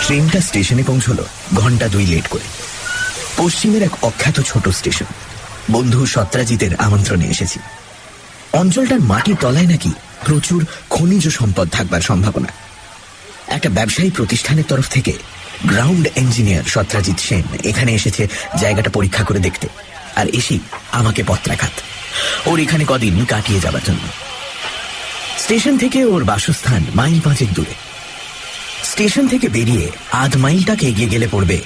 ট্রেনটা স্টেশনে পৌঁছলো ঘন্টা 2 লেট করে। পশ্চিমের এক অখ্যাত ছোট স্টেশন। বন্ধু সত্রাজিতের আমন্ত্রণে এসেছি। অঞ্চলটার মাটির তলায় নাকি প্রচুর খনিজ সম্পদ থাকবার সম্ভাবনা। একটা ব্যবসায়ী প্রতিষ্ঠানের তরফ থেকে গ্রাউন্ড ইঞ্জিনিয়ার সত্রাজিৎ সেন এখানে এসেছে জায়গাটা পরীক্ষা করে দেখতে, আর এসেই আমাকে পত্রাঘাত। ওর এখানে কদিন কাটিয়ে যাবার জন্য। স্টেশন থেকে ওর বাসস্থান মাইল 5 দূরে। স্টেশন থেকে বেরিয়ে আধ মাইলটাকে এগিয়ে গেলে পড়বে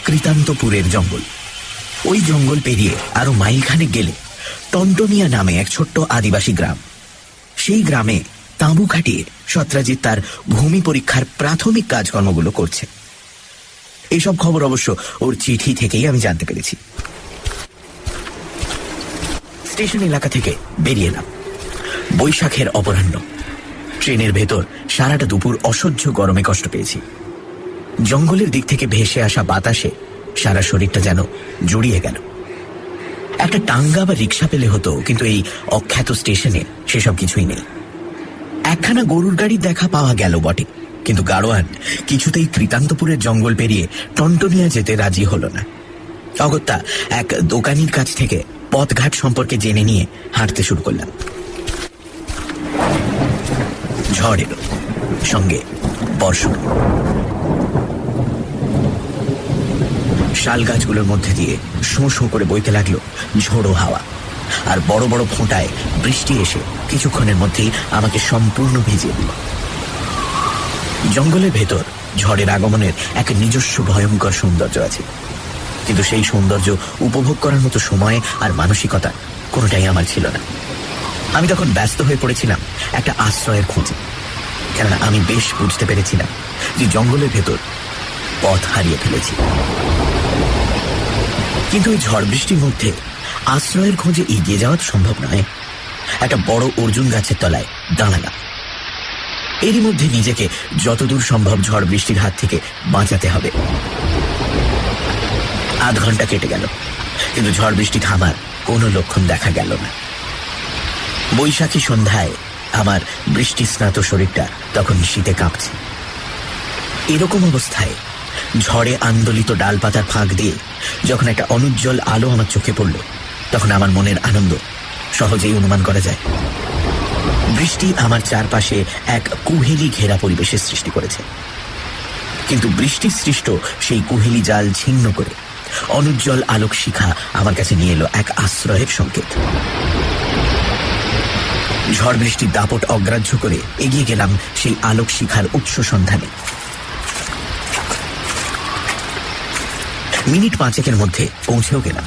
কৃতান্তপুরের জঙ্গল। ওই জঙ্গল পেরিয়ে আরো মাইলখানেক গেলে টন্টনিয়া নামে এক ছোট্ট আদিবাসী গ্রাম। সেই গ্রামে তাঁবু খাটিয়ে সত্রাজিৎ তার ভূমি পরীক্ষার প্রাথমিক কাজকর্মগুলো করছে। এইসব খবর অবশ্য ওর চিঠি থেকেই আমি জানতে পেরেছি। স্টেশন এলাকা থেকে বেরিয়ে এলাম। বৈশাখের অপরাহ্ন। ট্রেনের ভেতর সারাটা দুপুর অসহ্য গরমে কষ্ট পেয়েছি। জঙ্গলের দিক থেকে ভেসে আসা বাতাসে সারা শরীরটা যেন জড়িয়ে গেল। একটা টাঙ্গা বা রিক্সা পেলে হতো, কিন্তু এই অখ্যাত স্টেশনে সেসব কিছুই নেই। একখানা গরুর গাড়ির দেখা পাওয়া গেল বটে, কিন্তু গাড়োয়ান কিছুতেই কৃতান্তপুরের জঙ্গল পেরিয়ে টন্টনিয়া যেতে রাজি হল না। অগত্যা এক দোকানির কাছ থেকে পথঘাট সম্পর্কে জেনে নিয়ে হাঁটতে শুরু করলাম। ঝড় এলো, সঙ্গে বর্ষণ। শাল গাছগুলোর মধ্যে দিয়ে শোঁ শোঁ করে বইতে লাগলো ঝোড়ো হাওয়া, আর বড় বড় ফোঁটায় বৃষ্টি এসে কিছুক্ষণের মধ্যেই আমাকে সম্পূর্ণ ভিজিয়ে দিল। জঙ্গলের ভেতর ঝড়ের আগমনের এক নিজস্ব ভয়ঙ্কর সৌন্দর্য আছে, কিন্তু সেই সৌন্দর্য উপভোগ করার মতো সময় আর মানসিকতা কোনোটাই আমার ছিল না। আমি তখন ব্যস্ত হয়ে পড়েছিলাম একটা আশ্রয়ের খোঁজে, কেননা আমি বেশ বুঝতে পেরেছিলাম যে জঙ্গলের ভেতর পথ হারিয়ে ফেলেছি। কিন্তু ওই ঝড় বৃষ্টির মধ্যে আশ্রয়ের খোঁজে এগিয়ে যাওয়া তো সম্ভব নয়। একটা বড় অর্জুন গাছের তলায় দাঁড়ালাম। এরই মধ্যে নিজেকে যতদূর সম্ভব ঝড় বৃষ্টির হাত থেকে বাঁচাতে হবে। আধ ঘন্টা কেটে গেল, কিন্তু ঝড় বৃষ্টি থামার কোনো লক্ষণ দেখা গেল না। বৈশাখী সন্ধ্যায় আমার বৃষ্টি স্নাত শরীরটা তখন শীতে কাঁপছে। এরকম অবস্থায় ঝড়ে আন্দোলিত ডালপাতার ফাঁক দিয়ে যখন একটা অনুজ্জ্বল আলো আমার চোখে পড়ল, তখন আমার মনের আনন্দ সহজেই অনুমান করা যায়। বৃষ্টি আমার চারপাশে এক কুহেলি ঘেরা পরিবেশের সৃষ্টি করেছে, কিন্তু বৃষ্টির সৃষ্ট সেই কুহেলি জাল ছিন্ন করে অনুজ্জ্বল আলোক শিখা আমার কাছে নিয়ে এলো এক আশ্রয়ের সংকেত। ঝড় বৃষ্টির দাপট অগ্রাহ্য করে এগিয়ে গেলাম সেই আলোক শিখার উৎস সন্ধানে। মিনিট 5 মধ্যে পৌঁছেও গেলাম।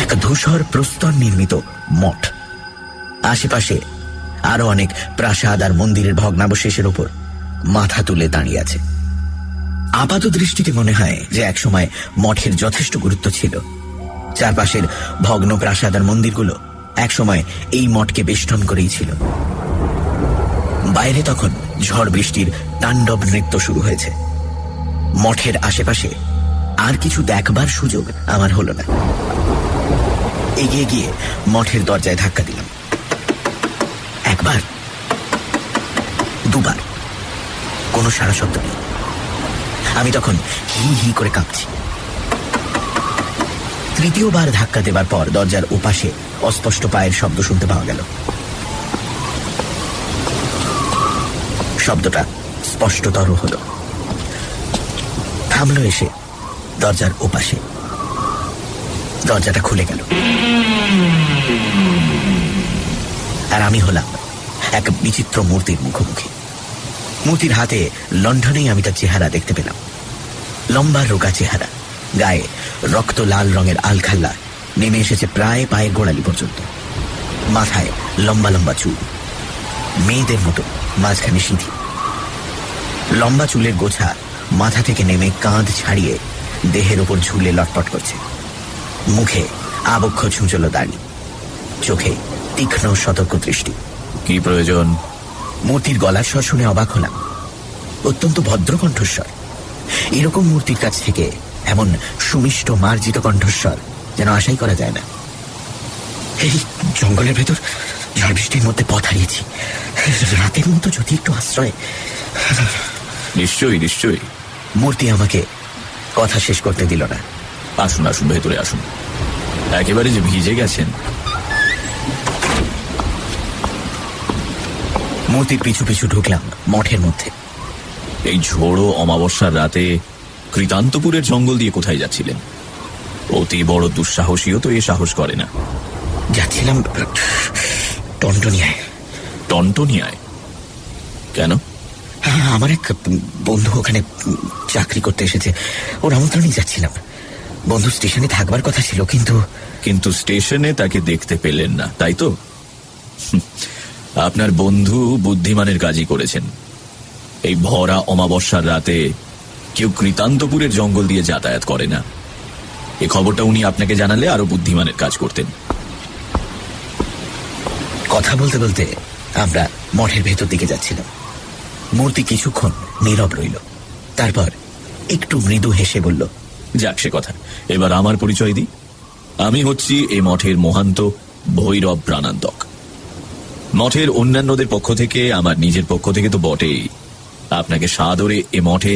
এক ধূসর প্রস্তর নির্মিত মঠ। আশেপাশে আরো অনেক প্রাসাদ আর মন্দিরের ভগ্নাবশেষের ওপর মাথা তুলে দাঁড়িয়ে আছে। আপাত দৃষ্টিতে মনে হয় যে একসময় মঠের যথেষ্ট গুরুত্ব ছিল। চারপাশের ভগ্ন প্রাসাদ আর মন্দিরগুলো একসময় এই মঠকে বেষ্টন করেই ছিল। বাইরে তখন ঝড় বৃষ্টির তাণ্ডব নৃত্য শুরু হয়েছে। মঠের আশেপাশে আর কিছু দেখবার সুযোগ আমার হলো না। এগিয়ে গিয়ে মঠের দরজায় ধাক্কা দিলাম। একবার, দুবার, কোনো সাড়া শব্দ নেই। আমি তখন হি হি করে কাঁপছি। তৃতীয়বার ধাক্কা দেবার পর দরজার ওপাশে অস্পষ্ট পায়ের শব্দ শুনতে পাওয়া গেল। শব্দটা স্পষ্টতর হলো, থামলো এসে দরজার ওপাশে। দরজাটা খুলে গেল, আর আমি হলাম এক বিচিত্র মূর্তির মুখোমুখি। মূর্তির হাতে লণ্ঠনেই আমি তার চেহারা দেখতে পেলাম। লম্বা রোগা চেহারা, গায়ে রক্ত লাল রঙের আলখাল্লা নেমে এসেছে প্রায় পায়ের গোড়ালি পর্যন্ত। মাথায় লম্বা লম্বা চুল, মেয়েদের মতো মাঝখানে সিঁথি। লম্বা চুলের গোছা মাথা থেকে নেমে কাঁধ ছাড়িয়ে দেহের ওপর ঝুলে লটপট করছে। মুখে আবক্ষ ছুঁচলো দাড়ি, চোখে তীক্ষ্ণ সতর্ক দৃষ্টি। কি প্রয়োজন? মূর্তির গলার স্বর শুনে অবাক হলাম। অত্যন্ত ভদ্র কণ্ঠস্বর। এরকম মূর্তির কাছ থেকে এমন সুমিষ্ট মার্জিত কণ্ঠস্বর যেন আশাই করা যায় না। এই জঙ্গলের ভেতর ঝড় বৃষ্টির মধ্যে পথ হারিয়েছি। রাতের মতো যদি একটু আশ্রয়। নিশ্চয়ই নিশ্চয়ই। মূর্তি আমাকে কথা শেষ করতে দিল না। আসুন আসুন, ভেতরে আসুন। একেবারে যে ভিজে গেছেন। মূর্তির পিছু পিছু ঢুকলাম মঠের মধ্যে। এই ঝোড়ো অমাবস্যার রাতে কৃতান্তপুরের জঙ্গল দিয়ে কোথায় যাচ্ছিলেন? অতি বড় দুঃসাহসীও তো এ সাহস করে না। যাচ্ছিলাম টনটনিয়ায়। টনটনিয়ায়? কেন? আমার এক বন্ধু ওখানে চাকরি করতে এসেছে, ওর আমন্ত্রণেই যাচ্ছিলাম। বন্ধু স্টেশনে থাকবার কথা ছিল, কিন্তু স্টেশনে তাকে দেখতে পেলেন না, তাই তো? আপনার বন্ধু বুদ্ধিমানের কাজই করেছেন। এই ভরা অমাবস্যার রাতে কেউ কৃতান্তপুরের জঙ্গল দিয়ে যাতায়াত করে না। এই খবরটা উনি আপনাকে জানালে আরো বুদ্ধিমানের কাজ করতেন। কথা বলতে বলতে আমরা মঠের ভেতর দিকে যাচ্ছিলাম। মূর্তি কিছুক্ষণ নীরব রইল, তারপর একটু মৃদু হেসে বলল, যাক সে কথা, এবার আমার পরিচয় দিই। আমি হচ্ছি এই মঠের মহান্ত ভৈরব প্রাণান্তক। মঠের অন্যান্যদের পক্ষ থেকে, আমার নিজের পক্ষ থেকে তো বটেই, আপনাকে সাদরে এ মঠে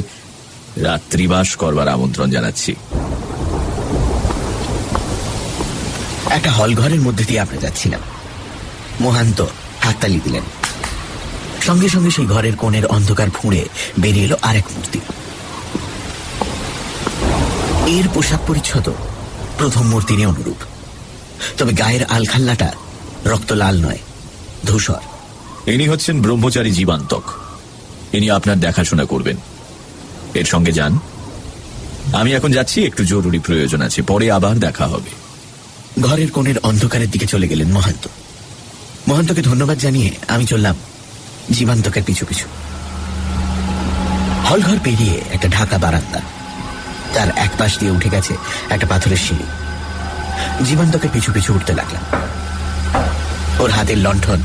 রাত্রিবাস করবার আমন্ত্রণ জানাচ্ছি। একটা হল ঘরের মধ্যে দিয়ে আমরা যাচ্ছিলাম। মহান্ত হাততালি দিলেন। সঙ্গে সঙ্গে সেই ঘরের কোণের অন্ধকার ফুঁড়ে বেরিয়ে এলো আরেক মূর্তি। এর পোশাক পরিচ্ছদ প্রথম মূর্তিরই অনুরূপ, তবে গায়ের আলখাল্লাটা রক্ত লাল নয়, ধূসর। ইনি হচ্ছেন ব্রহ্মচারী জীবান্তক। ইনি আপনার দেখাশোনা করবেন। এর সঙ্গে যান। আমি এখন যাচ্ছি, একটু জরুরি প্রয়োজন আছে, পরে আবার দেখা হবে। ঘরের কোণের অন্ধকারের দিকে চলে গেলেন মহান্ত। মহান্তকে ধন্যবাদ জানিয়ে আমি চললাম জীবান্তকের পিছু পিছু। হলঘর পেরিয়ে একটা ঢাকা বারান্দা, তার এক পাশ দিয়ে উঠে গেছে একটা পাথরের সিঁড়ি। জীবান্তকের পিছু পিছু উঠতে লাগলাম। ওর হাতের লণ্ঠন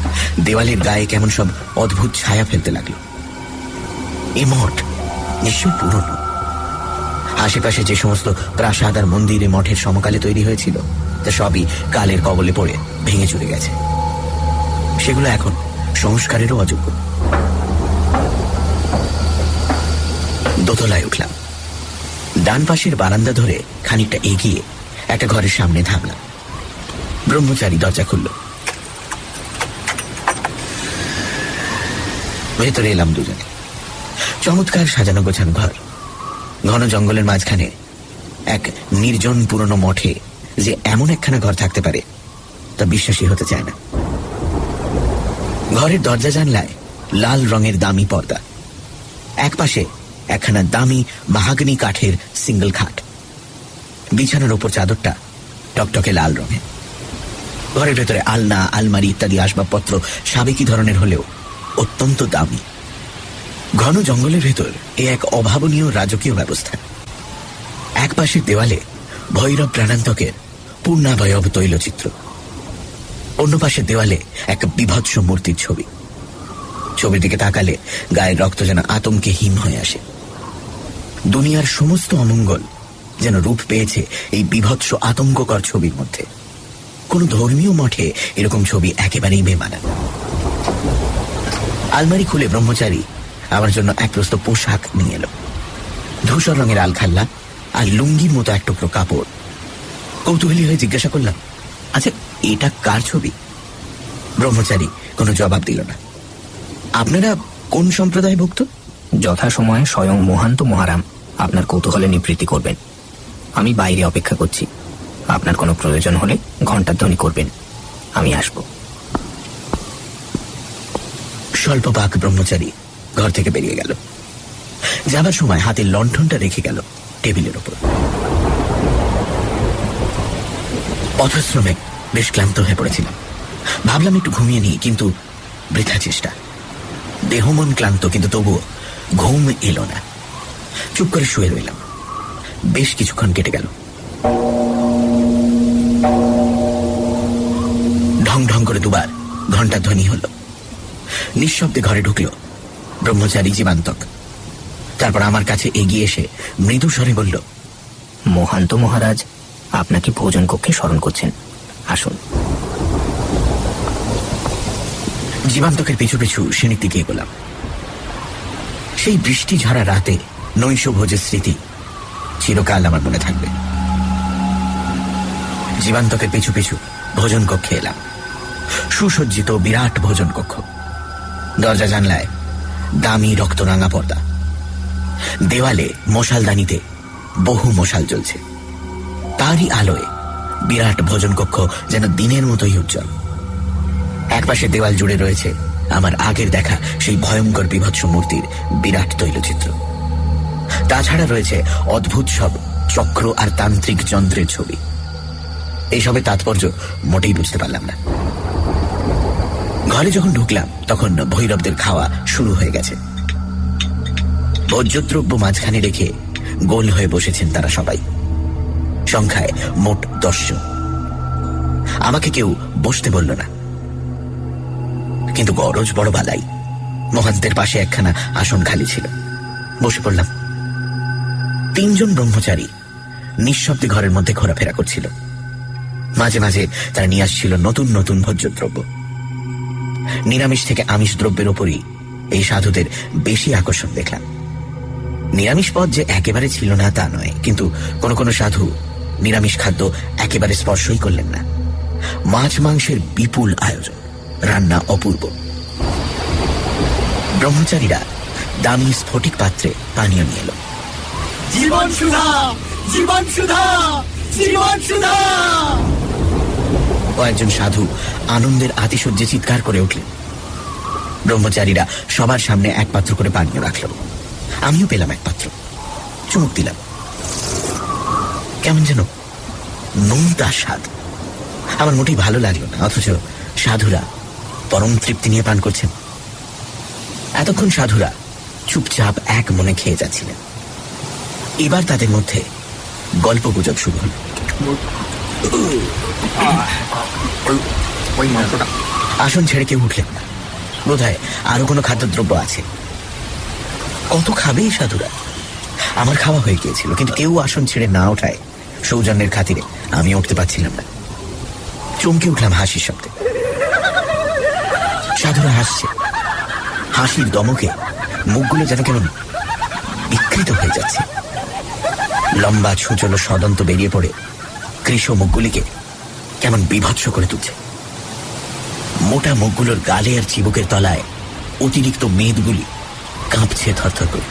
দেওয়ালের গায়ে কেমন সব অদ্ভুত ছায়া ফেলতে লাগলো। এ মঠ নিশ্চয় পুরনো। আশেপাশে যে সমস্ত প্রাসাদ আর মন্দিরে মঠের সমকালে তৈরি হয়েছিল, তা সবই কালের কবলে পড়ে ভেঙে চলে গেছে। সেগুলো এখন সংস্কারেরও অযোগ্য। দোতলায় উঠলাম। ডান পাশের বারান্দা ধরে খানিকটা এগিয়ে একটা ঘরের সামনে থামলাম। ব্রহ্মচারী দরজা খুলল। ভেতরে এলাম দুজনে। চমৎকার সাজানো গোছানো ঘর। ঘন জঙ্গলের মাঝখানে এক নির্জন পুরনো মঠে যে এমন একখানা ঘর থাকতে পারে তা বিশ্বাসই হতে চায় না। ঘরের দরজা জানলায় লাল রঙের দামি পর্দা। এক পাশে একখানা দামি মাহাগনি কাঠের সিঙ্গল খাট। বিছানার ওপর চাদরটা টকটকে লাল রঙের। ঘরের ভেতরে আলনা, আলমারি ইত্যাদি আসবাবপত্র সাবেকি ধরনের হলেও অত্যন্ত দামি। ঘন জঙ্গলের ভেতর এ এক অভাবনীয় রাজকীয় ব্যবস্থা। এক পাশের দেওয়ালে ভৈরব প্রাণান্তকের পূর্ণাবয়ব তৈলচিত্র, অন্য পাশের দেওয়ালে এক বিভৎস মূর্তির ছবি। ছবির দিকে তাকালে গায়ের রক্ত যেন আতঙ্কে হিম হয়ে আসে। দুনিয়ার সমস্ত অমঙ্গল যেন রূপ পেয়েছে এই বিভৎস আতঙ্ককর ছবির মধ্যে। কোন ধর্মীয় মঠে এরকম ছবি একেবারেই বেমানা। আলমারি খুলে ব্রহ্মচারী আমার জন্য এক প্রস্ত পোশাক নিয়ে এলো। ধূসর রঙের আলখাল্লা আর লুঙ্গির মতো এক টুকরো কাপড়। কৌতূহলী হয়ে জিজ্ঞাসা করলাম, আচ্ছা এটা কার ছবি? ব্রহ্মচারী কোনো জবাব দিল না। আপনারা কোন সম্প্রদায়ভুক্ত? যথাসময়ে স্বয়ং মহান্ত মহারাম আপনার কৌতূহলে নিবৃত্তি করবেন। আমি বাইরে অপেক্ষা করছি। আপনার কোনো প্রয়োজন হলে ঘণ্টার ধ্বনি করবেন, আমি আসব। স্বল্প বাক ব্রহ্মচারী ঘর থেকে বেরিয়ে গেল। যাবার সময় হাতের লণ্ঠনটা রেখে গেল টেবিলের ওপর। পথশ্রমে বেশ ক্লান্ত হয়ে পড়েছিলাম। ভাবলাম একটু ঘুমিয়ে নিই, কিন্তু বৃথা চেষ্টা। দেহ মন ক্লান্ত, কিন্তু তবুও ঘুম এলো না। চুপ করে শুয়ে রইলাম। বেশ কিছুক্ষণ কেটে গেল। ঢং ঢং করে দুবার ঘণ্টার ধ্বনি হল। নিঃশব্দে ঘরে ঢুকল ব্রহ্মচারী জীবান্তক। তারপর আমার কাছে এগিয়ে এসে মৃদু স্বরে বলল, মহান্ত মহারাজ আপনাকে ভোজন কক্ষে স্মরণ করছেন, আসুন। জীবান্তকের পিছু পিছু সিঁড়ির দিকে এগোলাম। সেই বৃষ্টি ঝরা রাতে নৈশ ভোজের স্মৃতি চিরকাল আমার মনে থাকবে। জীবান্তকের পিছু পিছু ভোজন কক্ষে এলাম। সুসজ্জিত বিরাট ভোজন কক্ষ। দরজা জানলায় দামি রক্তরাঙা পর্দা। দেওয়ালে মশালদানিতে বহু মশাল জ্বলছে। তারই আলোয় বিরাট ভোজন কক্ষ যেন দিনের মতোই উজ্জ্বল। একপাশে দেওয়াল জুড়ে রয়েছে আমার আগের দেখা সেই ভয়ঙ্কর বিভৎস মূর্তির বিরাট তৈলচিত্র। তাছাড়া রয়েছে অদ্ভুত সব চক্র আর তান্ত্রিক যন্ত্রের ছবি। এইসবের তাৎপর্য মোটেই বুঝতে পারলাম না। ঘরে যখন ঢুকলাম তখন ভৈরবদের খাওয়া শুরু হয়ে গেছে। ভোজ্যদ্রব্য মাঝখানে রেখে গোল হয়ে বসেছেন তারা সবাই। সংখ্যায় মোট 10 জন। আমাকে কেউ বসতে বলল না, কিন্তু গরজ বড় বালাই। মহান্তের পাশে একখানা আসন খালি ছিল, বসে পড়লাম। 3 জন ব্রহ্মচারী নিঃশব্দে ঘরের মধ্যে ঘোরাফেরা করছিল। মাঝে মাঝে তারা নিয়ে আসছিল নতুন নতুন ভোজ্যদ্রব্য। নিরামিষ থেকে আমিষ দ্রব্যের ওপরই এই সাধুদের বেশি আকর্ষণ দেখলাম। নিরামিষ পদ যে একেবারে ছিল না তা নয়, কিন্তু কোন কোন সাধু নিরামিষ খাদ্য একেবারে স্পর্শই করলেন না। মাছ মাংসের বিপুল আয়োজন, রান্না অপূর্ব। ব্রহ্মচারীরা দামি স্ফটিক পাত্রে পানীয় নিয়ে এলো। জীবন সুধা, জীবন সুধা, জীবন সুধা। কয়েকজন সাধু আনন্দের আতিশয্যে চিৎকার করে উঠলেন। ব্রহ্মচারীরা সবার সামনে এক পাত্র করে পানীয় রাখল। আমিও পেলাম এক পাত্র, চুমুক দিলাম। কেমন যেন নোনতা স্বাদ। আমার মোটেই ভালো লাগলো না, অথচ সাধুরা পরম তৃপ্তি নিয়ে পান করছেন। এতক্ষণ সাধুরা চুপচাপ এক মনে খেয়ে যাচ্ছিলেন। এবার তাদের মধ্যে গল্প গুজব শুরু হল। আসন ছেড়ে কেউ উঠলেন না। বোধহয় আরো কোনো খাদ্যদ্রব্য আছে। কত খাবে এই সাধুরা? আমার খাওয়া হয়ে গিয়েছিল, কিন্তু কেউ আসন ছেড়ে না ওঠায় সৌজন্যের খাতিরে আমি উঠতে পারছিলাম না। চমকে উঠলাম হাসির শব্দে। সাধুরা হাসছে। হাসির দমকে মুখগুলো যেন কেমন বিকৃত হয়ে যাচ্ছে। লম্বা ছুঁচলো সদন্ত বেরিয়ে পড়ে কৃষ মুখগুলিকে কেমন বিভৎস করে তুলছে। মোটা মুখগুলোর গালে আর চিবুকের তলায় অতিরিক্ত মেদগুলি কাঁপছে থরথর করে।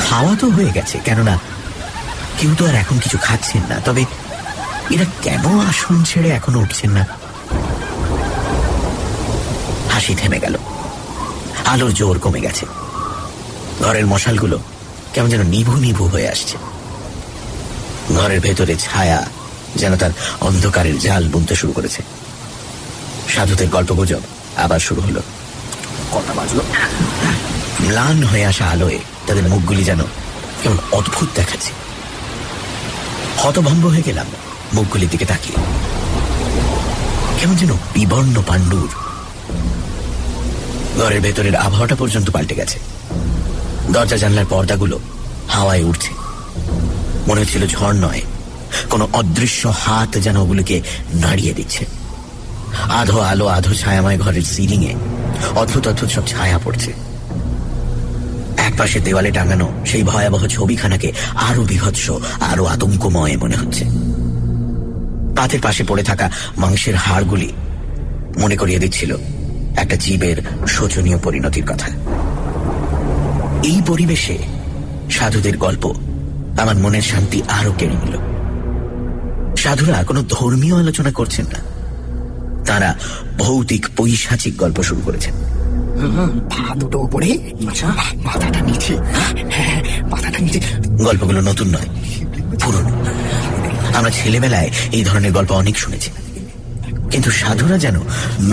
খাওয়া তো হয়ে গেছে, কেননা কেউ তো আর এখন কিছু খাচ্ছেন না। তবে এরা কেন আসন ছেড়ে এখনো উঠছেন না? হাসি থেমে গেল। আলোর জোর কমে গেছে। ঘরের মশালগুলো কেমন যেন নিভু নিভু হয়ে আসছে। ঘরের ভেতরে ছায়া যেন তার অন্ধকারের জাল বুনতে শুরু করেছে। সাধুদের গল্পগুজব আবার শুরু হলো। কটা বাজলো? ম্লান হয়ে আসা আলোয় তাদের মুখগুলি যেন কেমন অদ্ভুত দেখাচ্ছে। হতভম্ব হয়ে গেলাম মুখগুলির দিকে তাকিয়ে। কেমন যেন বিবর্ণ পাণ্ডুর। ঘরের ভেতরের আবহাওয়াটা পর্যন্ত পাল্টে গেছে। দরজা জানলার পর্দাগুলো হাওয়ায় উঠছে। মনে হচ্ছিল ঝড় নয়, কোনো অদৃশ্য হাত যেন ওগুলিকে নাড়িয়ে দিচ্ছে। আধো আলো আধো ছায়াময় ঘরের সিলিংয়ে অদ্ভুত অদ্ভুত সব ছায়া পড়ছে। একপাশে দেওয়ালে টাঙানো সেই ভয়াবহ ছবিখানাকে আরো বিভৎস, আরো আতঙ্কময় মনে হচ্ছে। পাতের পাশে পড়ে থাকা মাংসের হাড়গুলি মনে করিয়ে দিচ্ছিল একটা জীবের শোচনীয় পরিণতির কথা। এই পরিবেশে সাধুদের গল্প আমার মনের শান্তি আরো কেড়ে নিল। সাধুরা কোনো ধর্মীয় আলোচনা করছেন না, তারা ভৌতিক পৈশাচিক গল্প শুরু করেছেন। পা দুটো উপরে, মাথাটা নিচে, মাথাটা নিচে। গল্পগুলো নতুন নয়, পুরনো। আমরা ছেলেবেলায় এই ধরনের গল্প অনেক শুনেছি, কিন্তু সাধুরা যেন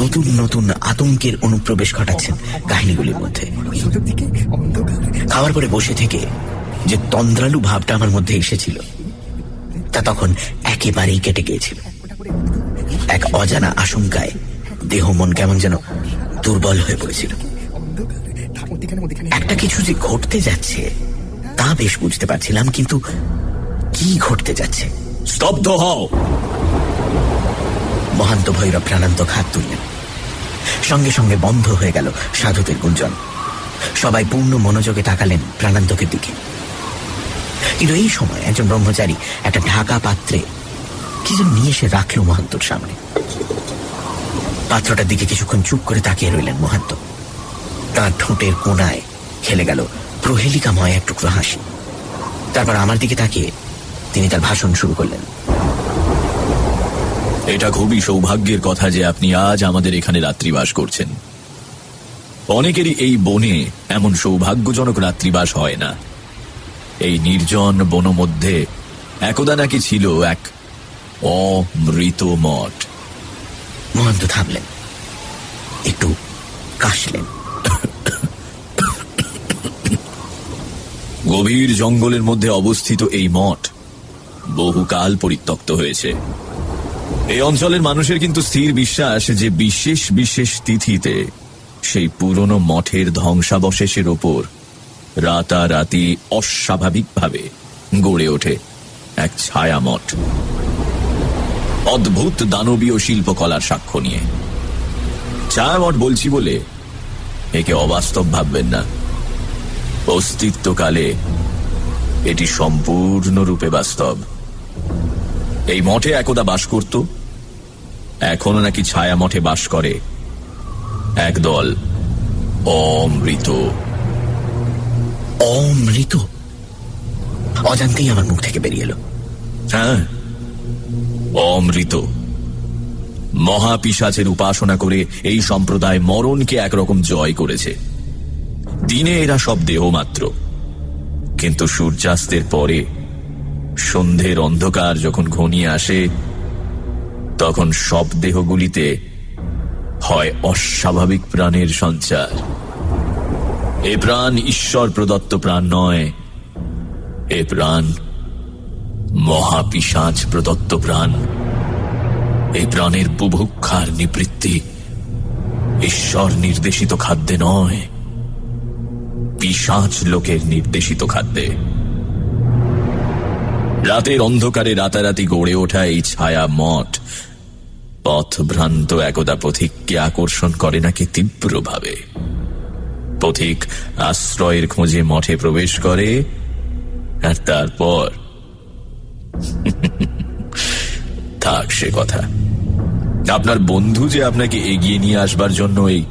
নতুন নতুন আতঙ্কের অনুপ্রবেশ ঘটাচ্ছেন কাহিনীগুলির মধ্যে। খাওয়ার পরে বসে থেকে যে তন্দ্রালু ভাবটা আমার মধ্যে এসেছিল তা তখন একেবারেই কেটে গিয়েছিল। এক অজানা আশঙ্কায় দেহ মন কেমন যেন দুর্বল হয়ে পড়েছিল। একটা কিছু যে ঘটতে যাচ্ছে তা বেশ বুঝতে পারছিলাম, কিন্তু কি ঘটতে যাচ্ছে? স্তব্ধ হও! মহান্ত ভৈরব প্রাণান্তক হাত তুললেন। সঙ্গে সঙ্গে বন্ধ হয়ে গেল সাধুদের গুঞ্জন। সবাই পূর্ণ মনোযোগে তাকালেন প্রাণান্তকের দিকে। কিন্তু এই সময় একজন ব্রহ্মচারী একটা ঢাকা পাত্রে কি যেন নিয়ে এসে রাখল মহান্তর সামনে। পাত্রটার দিকে কিছুক্ষণ চুপ করে তাকিয়ে রইলেন মহান্ত। তার ঠোঁটের কোণায় খেলে গেল প্রহেলিকাময় এক টুকরো হাসি। তারপর আমার দিকে তাকিয়ে তিনি তার ভাষণ শুরু করলেন। এটা খুবই সৌভাগ্যের কথা যে আপনি আজ আমাদের এখানে রাত্রিবাস করছেন। অনেকেরই এই বনে এমন সৌভাগ্যজনক রাত্রিবাস হয় না। এই নির্জন বন মধ্যে একদা নাকি ছিল এক অমৃত মঠ। মহান্ত থামলেন, একটু কাশলেন। গভীর জঙ্গলের মধ্যে অবস্থিত এই মঠ বহুকাল পরিত্যক্ত হয়েছে। এই অঞ্চলের মানুষের কিন্তু স্থির বিশ্বাস যে বিশেষ বিশেষ তিথিতে সেই পুরনো মঠের ধ্বংসাবশেষের ওপর রাতারাতি অস্বাভাবিকভাবে গড়ে ওঠে এক ছায়া মঠ, অদ্ভুত দানবীয় শিল্পকলার সাক্ষ্য নিয়ে। ছায়া মঠ বলছি বলে একে অবাস্তব ভাববেন না। অস্তিত্বকালে এটি সম্পূর্ণরূপে বাস্তব। এই মঠে একদা বাস করত, এখনো নাকি ছায়া মঠে বাস করে একদল অমৃত। অমৃত অজান্তেই আমার মুখ থেকে বেরিয়ে এলো। হ্যাঁ, অমৃত। মহাপিশাচের উপাসনা করে এই সম্প্রদায় মরণকে একরকম জয় করেছে। দিনে এরা সব দেহ মাত্র, কিন্তু সূর্যাস্তের পরে সন্ধ্যের অন্ধকার যখন ঘনিয়ে আসে তখন সব দেহগুলিতে হয় অস্বাভাবিক প্রাণের সঞ্চার। এ প্রাণ ঈশ্বর প্রদত্ত প্রাণ নয়, এ প্রাণ মহাপিশাচ প্রদত্ত প্রাণ। এই প্রাণের বুভুক্ষার নিবৃত্তি ঈশ্বর নির্দেশিত খাদ্যে নয়, পিশাচ লোকের নির্দেশিত খাদ্যে। রাতের অন্ধকারে রাতারাতি গড়ে ওঠা এই ছায়া মঠ পথভ্রান্ত একদা পথিককে আকর্ষণ করে নাকি তীব্রভাবে। পথিক আশ্রয়ের খোঁজে মঠে প্রবেশ করে, আর তারপর থাক সে কথা। আপনার বন্ধু যে আপনাকে এগিয়ে নিয়ে আসবার জন্য এই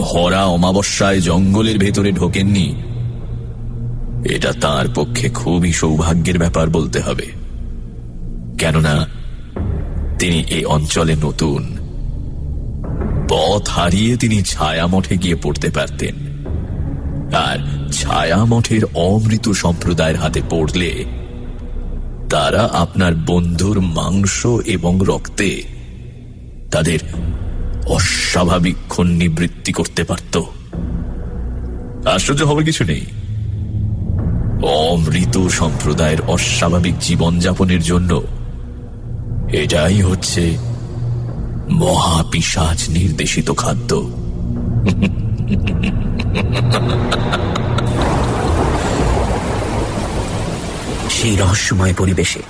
ভরা অমাবস্যায় জঙ্গলের ভেতরে ঢোকেননি, এটা তার পক্ষে খুবই সৌভাগ্যের ব্যাপার বলতে হবে। কেননা তিনি এই অঞ্চলে নতুন। পথ হারিয়ে তিনি ছায়া মঠে গিয়ে পড়তে পারতেন, আর ছায়া মঠের অমৃত সম্প্রদায়ের হাতে পড়লে তারা আপনার বন্ধুর মাংস এবং রক্তে তাদের অস্বাভাবিক ক্ষণ নিবৃত্তি করতে পারত। আশ্চর্য হবার কিছু নেই। অমৃত সম্প্রদায়ের অস্বাভাবিক জীবনযাপনের জন্য এটাই হচ্ছে মহাপিশাচ নির্দেশিত খাদ্য। সেই রহস্যময় পরিবেশে,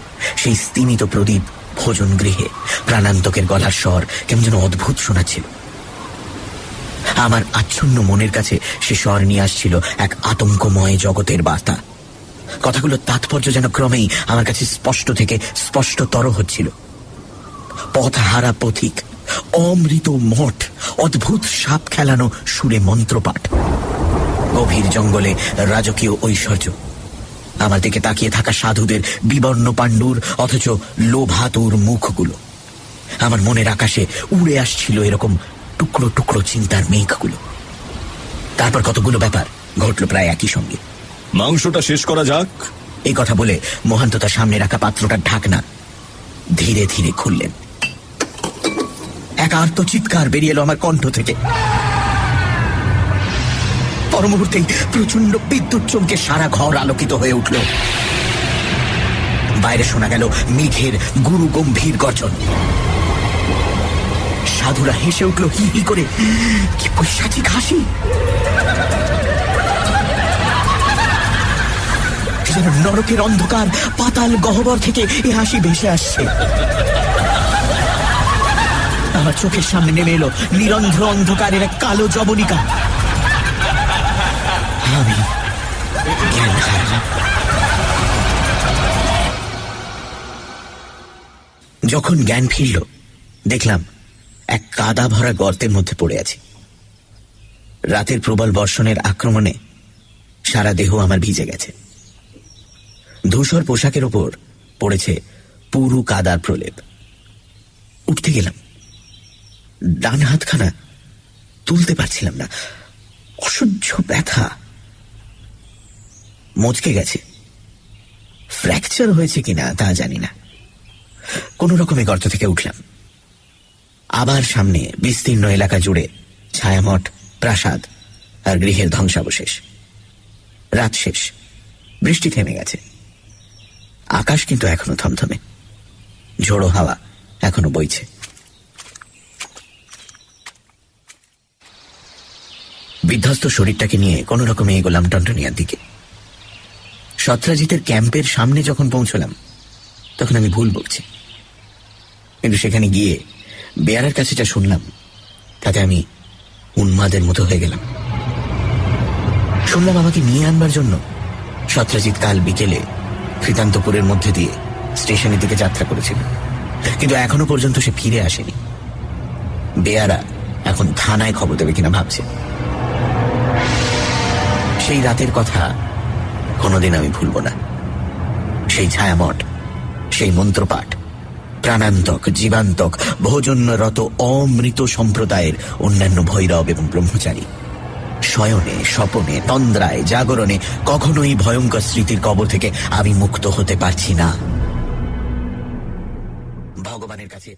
সেই স্তিমিত প্রদীপ ভোজন গৃহে প্রাণান্তকের গলার স্বর কেমন যেন অদ্ভুত শোনাচ্ছিল। আমার আচ্ছন্ন মনের কাছে সে স্বর নিয়ে আসছিল এক আতঙ্কময় জগতের বার্তা। কথাগুলোর তাৎপর্য যেন ক্রমেই আমার কাছে স্পষ্ট থেকে স্পষ্টতর হচ্ছিল। পথ হারা পথিক, অমৃত মঠ, অদ্ভুত সাপ খেলানো সুরে মন্ত্রপাঠ, গভীর জঙ্গলে রাজকীয় ঐশ্বর্য, আমার দিকে তাকিয়ে থাকা সাধুদের বিবর্ণ পাণ্ডুর অথচ লোভাতুর মুখগুলো। আমার মনের আকাশে উড়ে আসছিল এরকম টুকরো টুকরো চিন্তার মেঘগুলো। তারপর কতগুলো ব্যাপার ঘটল প্রায় একই সঙ্গে। মাংসটা শেষ করা যাক। এই কথা বলে মহান্ত তার সামনে রাখা পাত্রটার ঢাকনা ধীরে ধীরে খুললেন। এক আর্ত চিৎকার বেরিয়ে এলো আমার কণ্ঠ থেকে। পর মুহূর্তেই প্রচন্ড বিদ্যুৎ চমকে সারা ঘর আলোকিত হয়ে উঠল। বাইরে শোনা গেল মেঘের গুরু গম্ভীর গর্জন। সাধুরা হেসে উঠল হি হি করে। কি পৈশাচিক হাসি! নরকের অন্ধকার পাতাল গহ্বর থেকে এ হাসি ভেসে আসছে। আমার চোখের সামনে নেমে এলো নিরন্ধ্র অন্ধকারের এক কালো জবনিকা। আমি জ্ঞান হারালাম। যখন জ্ঞান ফিরল, দেখলাম এক কাদা ভরা গর্তের মধ্যে পড়ে আছি। রাতের প্রবল বর্ষণের আক্রমণে সারা দেহ আমার ভিজে গেছে। ধূসর পোশাকের ওপর পড়েছে পুরু কাদার প্রলেপ। উঠতে গেলাম, ডান হাতখানা তুলতে পারছিলাম না, অসহ্য ব্যথা। মচকে গেছে, ফ্র্যাকচার হয়েছে কিনা তা জানি না। কোন রকমে গর্ত থেকে উঠলাম। আবার সামনে বিস্তীর্ণ এলাকা জুড়ে ছায়ামঠ, প্রাসাদ আর গৃহের ধ্বংসাবশেষ। রাত শেষ, বৃষ্টি থেমে গেছে। আকাশ কিন্তু এখনো থমথমে, ঝোড়ো হাওয়া এখনো বইছে। বিধ্বস্ত শরীরটাকে নিয়ে কোন রকমে এগোলাম টনটনিয়ার দিকে। সত্রাজিতের ক্যাম্পের সামনে যখন পৌঁছলাম, তখন আমি ভুল বকছি। কিন্তু সেখানে গিয়ে বেয়ারার কাছে যা শুনলাম, তাতে আমি উন্মাদের মতো হয়ে গেলাম। শুনলাম আমাকে নিয়ে আনবার জন্য সত্রাজিৎ কাল বিকেলে কৃতান্তপুরের মধ্যে দিয়ে স্টেশনের দিকে যাত্রা করেছিল, কিন্তু এখনো পর্যন্ত সে ফিরে আসেনি। বেয়ারা এখন থানায় খবর দেবে কিনা ভাবছে। সেই রাতের কথা কোনোদিন আমি ভুলব না। সেই ছায়ামঠ, সেই মন্ত্রপাঠ, প্রাণান্তক, জীবান্তক, ভোজনরত অমৃত সম্প্রদায়ের অন্যান্য ভৈরব এবং ব্রহ্মচারী শয়নে, স্বপনে, তন্দ্রায়, জাগরণে কখনোই ভয়ঙ্কর স্মৃতির কবর থেকে আমি মুক্ত হতে পারছি না। ভগবানের কাছে